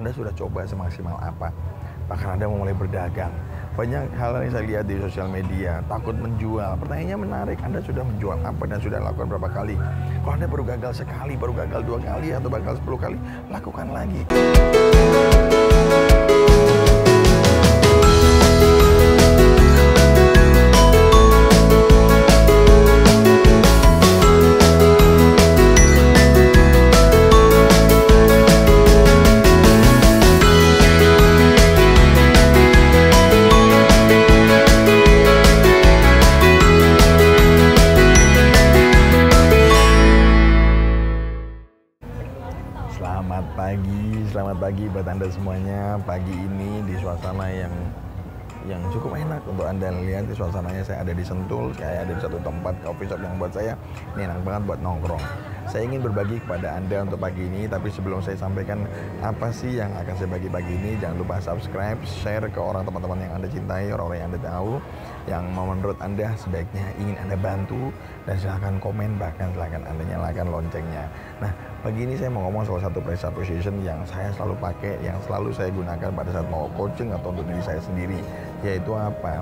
Anda sudah coba semaksimal apa? Bahkan Anda mulai berdagang. Banyak hal yang saya lihat di sosial media, takut menjual. Pertanyaannya menarik, Anda sudah menjual apa dan sudah lakukan berapa kali? Kalau Anda baru gagal sekali, baru gagal 2 kali, atau gagal 10 kali, lakukan lagi. Selamat pagi buat Anda semuanya. Pagi ini di suasana yang cukup enak untuk Anda lihat. Di suasananya saya ada di Sentul, saya ada di satu tempat coffee shop yang buat saya ini enak banget buat nongkrong. Saya ingin berbagi kepada Anda untuk pagi ini, tapi sebelum saya sampaikan apa sih yang akan saya bagi pagi ini, jangan lupa subscribe, share ke orang teman-teman yang Anda cintai, orang-orang yang Anda tahu, yang menurut Anda sebaiknya ingin Anda bantu, dan silahkan komen, bahkan silahkan Anda nyalakan loncengnya. Nah, pagi ini saya mau ngomong salah satu press appreciation yang saya selalu pakai, yang selalu saya gunakan pada saat mau coaching atau untuk diri saya sendiri, yaitu apa?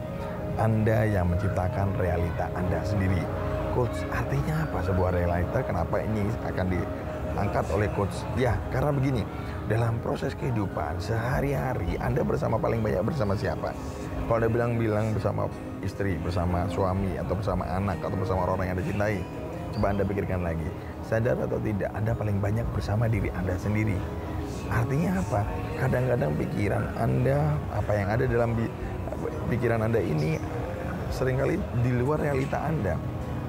Anda yang menciptakan realita Anda sendiri. Coach, artinya apa sebuah realita? Kenapa ini akan diangkat oleh coach? Ya, karena begini, dalam proses kehidupan sehari-hari Anda paling banyak bersama siapa? Kalau Anda bilang bersama istri, bersama suami, atau bersama anak, atau bersama orang yang Anda cintai, coba Anda pikirkan lagi, sadar atau tidak, Anda paling banyak bersama diri Anda sendiri. Artinya apa? Kadang-kadang pikiran Anda, apa yang ada dalam pikiran Anda ini seringkali di luar realita Anda.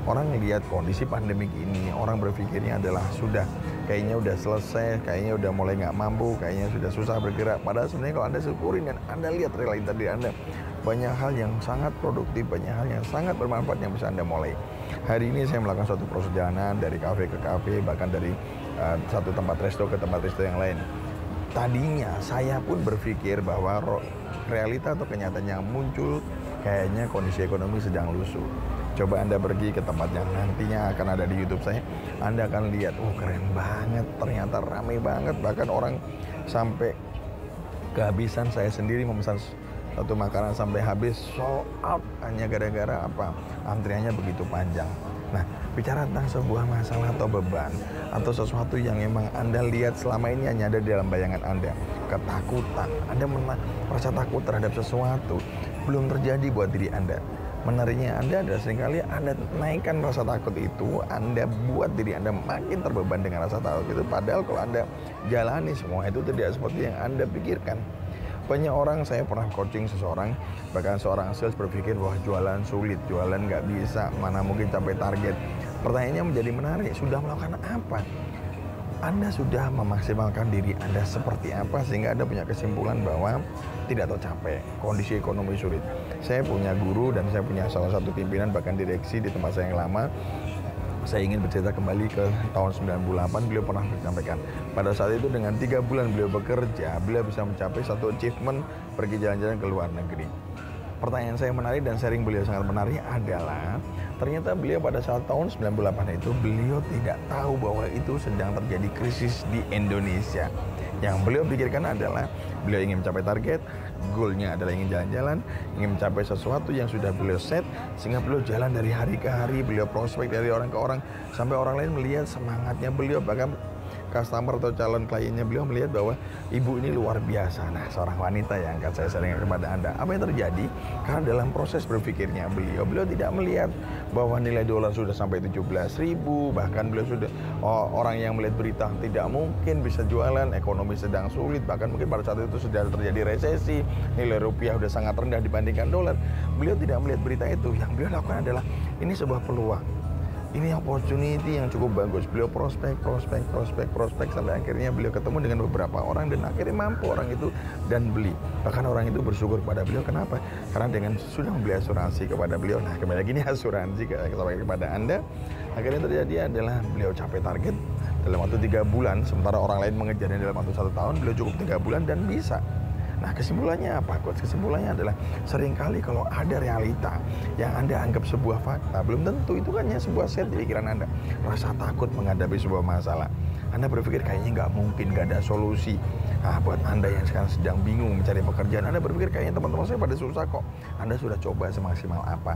Orang melihat kondisi pandemik ini, orang berpikirnya adalah kayaknya udah selesai, kayaknya udah mulai nggak mampu, kayaknya sudah susah bergerak. Padahal sebenarnya kalau Anda syukurin dan Anda lihat realita diri Anda, banyak hal yang sangat produktif, banyak hal yang sangat bermanfaat yang bisa Anda mulai. Hari ini saya melakukan suatu perjalanan dari kafe ke kafe, bahkan dari satu tempat resto ke tempat resto yang lain. Tadinya saya pun berpikir bahwa realita atau kenyataan yang muncul kayaknya kondisi ekonomi sedang lusuh. Coba Anda pergi ke tempat yang nantinya akan ada di YouTube saya, Anda akan lihat, keren banget, ternyata ramai banget, bahkan orang sampai kehabisan. Saya sendiri memesan satu makanan sampai habis, sold out, hanya gara-gara apa? Antriannya begitu panjang. Nah, bicara tentang sebuah masalah atau beban, atau sesuatu yang memang Anda lihat selama ini hanya ada di dalam bayangan Anda, ketakutan, Anda merasa takut terhadap sesuatu, belum terjadi buat diri Anda. Menariknya Anda adalah seringkali Anda naikkan rasa takut itu, Anda buat diri Anda makin terbeban dengan rasa takut itu. Padahal kalau Anda jalani semua itu tidak seperti yang Anda pikirkan. Banyak orang, saya pernah coaching seseorang, bahkan seorang sales berpikir wah jualan sulit, jualan nggak bisa, mana mungkin capai target. Pertanyaannya menjadi menarik, sudah melakukan apa? Anda sudah memaksimalkan diri Anda seperti apa sehingga Anda punya kesimpulan bahwa tidak tercapai, kondisi ekonomi sulit. Saya punya guru dan saya punya salah satu pimpinan bahkan direksi di tempat saya yang lama. Saya ingin bercerita kembali ke tahun 98, beliau pernah menyampaikan pada saat itu dengan 3 bulan beliau bekerja, beliau bisa mencapai satu achievement, pergi jalan-jalan ke luar negeri. Pertanyaan saya menarik dan sharing beliau sangat menarik adalah ternyata beliau pada saat tahun 98 itu beliau tidak tahu bahwa itu sedang terjadi krisis di Indonesia. Yang beliau pikirkan adalah beliau ingin mencapai target, goalnya adalah ingin jalan-jalan, ingin mencapai sesuatu yang sudah beliau set, sehingga beliau jalan dari hari ke hari, beliau prospek dari orang ke orang, sampai orang lain melihat semangatnya beliau, bahkan customer atau calon kliennya beliau melihat bahwa ibu ini luar biasa. Nah, seorang wanita yang akan saya sharing kepada Anda. Apa yang terjadi? Karena dalam proses berpikirnya beliau tidak melihat bahwa nilai dolar sudah sampai 17.000, bahkan beliau sudah orang yang melihat berita tidak mungkin bisa jualan, ekonomi sedang sulit, bahkan mungkin pada saat itu sudah terjadi resesi, nilai rupiah sudah sangat rendah dibandingkan dolar. Beliau tidak melihat berita itu. Yang beliau lakukan adalah ini sebuah peluang. Ini opportunity yang cukup bagus. Beliau prospek sampai akhirnya beliau ketemu dengan beberapa orang dan akhirnya mampu orang itu dan beli. Bahkan orang itu bersyukur kepada beliau. Kenapa? Karena dengan sudah membeli asuransi kepada beliau. Nah, kembali lagi ini asuransi kepada Anda. Akhirnya terjadi adalah beliau capai target dalam waktu 3 bulan, sementara orang lain mengejarnya dalam waktu 1 tahun. Beliau cukup 3 bulan dan bisa. Nah, kesimpulannya apa, Coach? Kesimpulannya adalah seringkali kalau ada realita yang Anda anggap sebuah fakta, belum tentu itu kan hanya sebuah set di pikiran Anda. Rasa takut menghadapi sebuah masalah. Anda berpikir kayaknya nggak mungkin, nggak ada solusi. Buat Anda yang sekarang sedang bingung mencari pekerjaan, Anda berpikir kayaknya teman-teman saya pada susah kok. Anda sudah coba semaksimal apa?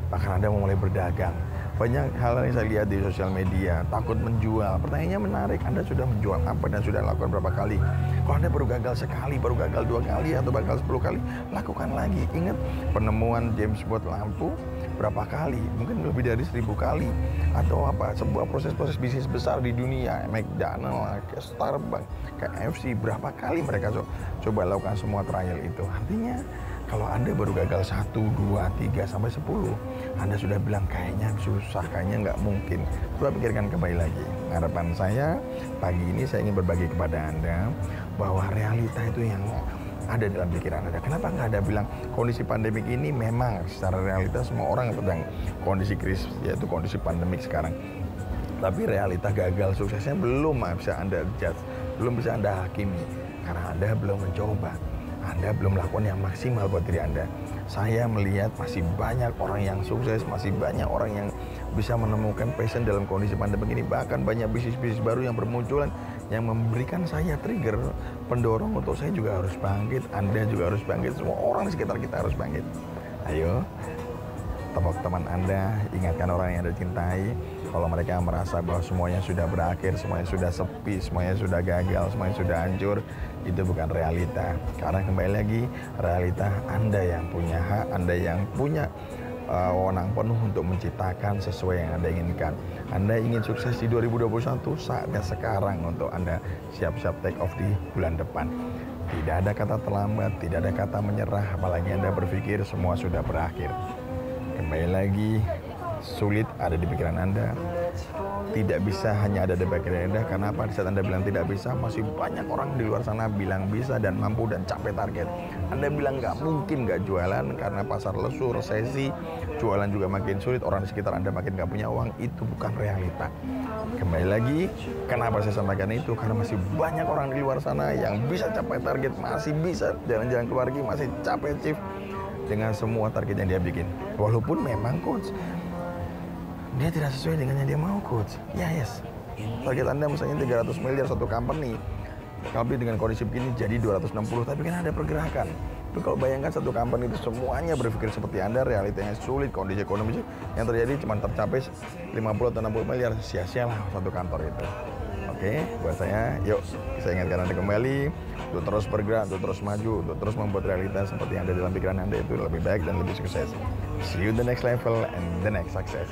Bahkan Anda mau mulai berdagang. Banyak hal yang saya lihat di sosial media, takut menjual. Pertanyaannya menarik, Anda sudah menjual apa dan sudah lakukan berapa kali? Kalau Anda baru gagal sekali, baru gagal 2 kali, atau gagal 10 kali, lakukan lagi. Ingat, penemuan James Watt lampu berapa kali? Mungkin lebih dari 1000 kali. Atau sebuah proses-proses bisnis besar di dunia, McDonald, Starbucks, KFC, berapa kali mereka coba lakukan semua trial itu. Artinya, kalau Anda baru gagal 1, 2, 3, sampai 10, Anda sudah bilang kayaknya susah, kayaknya nggak mungkin. Coba pikirkan kembali lagi. Harapan saya, pagi ini saya ingin berbagi kepada Anda bahwa realita itu yang ada dalam pikiran Anda. Kenapa nggak ada bilang kondisi pandemik ini memang secara realitas semua orang sedang kondisi krisis, yaitu kondisi pandemik sekarang. Tapi realita gagal suksesnya belum bisa Anda judge, belum bisa Anda hakimi. Karena Anda belum mencoba. Anda belum melakukan yang maksimal buat diri Anda. Saya melihat masih banyak orang yang sukses, masih banyak orang yang bisa menemukan passion dalam kondisi pandemi ini. Bahkan banyak bisnis-bisnis baru yang bermunculan yang memberikan saya trigger, pendorong untuk saya juga harus bangkit, Anda juga harus bangkit, semua orang di sekitar kita harus bangkit. Ayo, tepuk teman Anda, ingatkan orang yang Anda cintai. Kalau mereka merasa bahwa semuanya sudah berakhir, semuanya sudah sepi, semuanya sudah gagal, semuanya sudah hancur, itu bukan realita. Karena kembali lagi, realita Anda yang punya hak, Anda yang punya wewenang penuh untuk menciptakan sesuai yang Anda inginkan. Anda ingin sukses di 2021, saatnya sekarang untuk Anda siap-siap take off di bulan depan. Tidak ada kata terlambat, tidak ada kata menyerah, apalagi Anda berpikir semua sudah berakhir. Kembali lagi, sulit ada di pikiran Anda, tidak bisa hanya ada di pikiran Anda. Karena apa? Di saat Anda bilang tidak bisa, masih banyak orang di luar sana bilang bisa dan mampu dan capai target. Anda bilang nggak mungkin nggak jualan karena pasar lesu, resesi, jualan juga makin sulit, orang di sekitar Anda makin nggak punya uang. Itu bukan realita. Kembali lagi, kenapa saya sampaikan itu? Karena masih banyak orang di luar sana yang bisa capai target, masih bisa jalan-jalan keluar lagi, masih capai achieve dengan semua target yang dia bikin. Walaupun memang coach, dia tidak sesuai dengan yang dia mau coach. Yes. Target Anda misalnya 300 miliar satu company. Tapi dengan kondisi begini jadi 260. Tapi kan ada pergerakan. Tapi kalau bayangkan satu company itu semuanya berpikir seperti Anda, realitanya sulit, kondisi ekonomi yang terjadi cuma tercapai 50 atau 60 miliar. Sia-sialah satu kantor itu. Oke, buat saya, yuk saya ingatkan Anda kembali untuk terus bergerak, untuk terus maju, untuk terus membuat realitas seperti yang ada dalam pikiran Anda itu lebih baik dan lebih sukses. See you in the next level and the next success.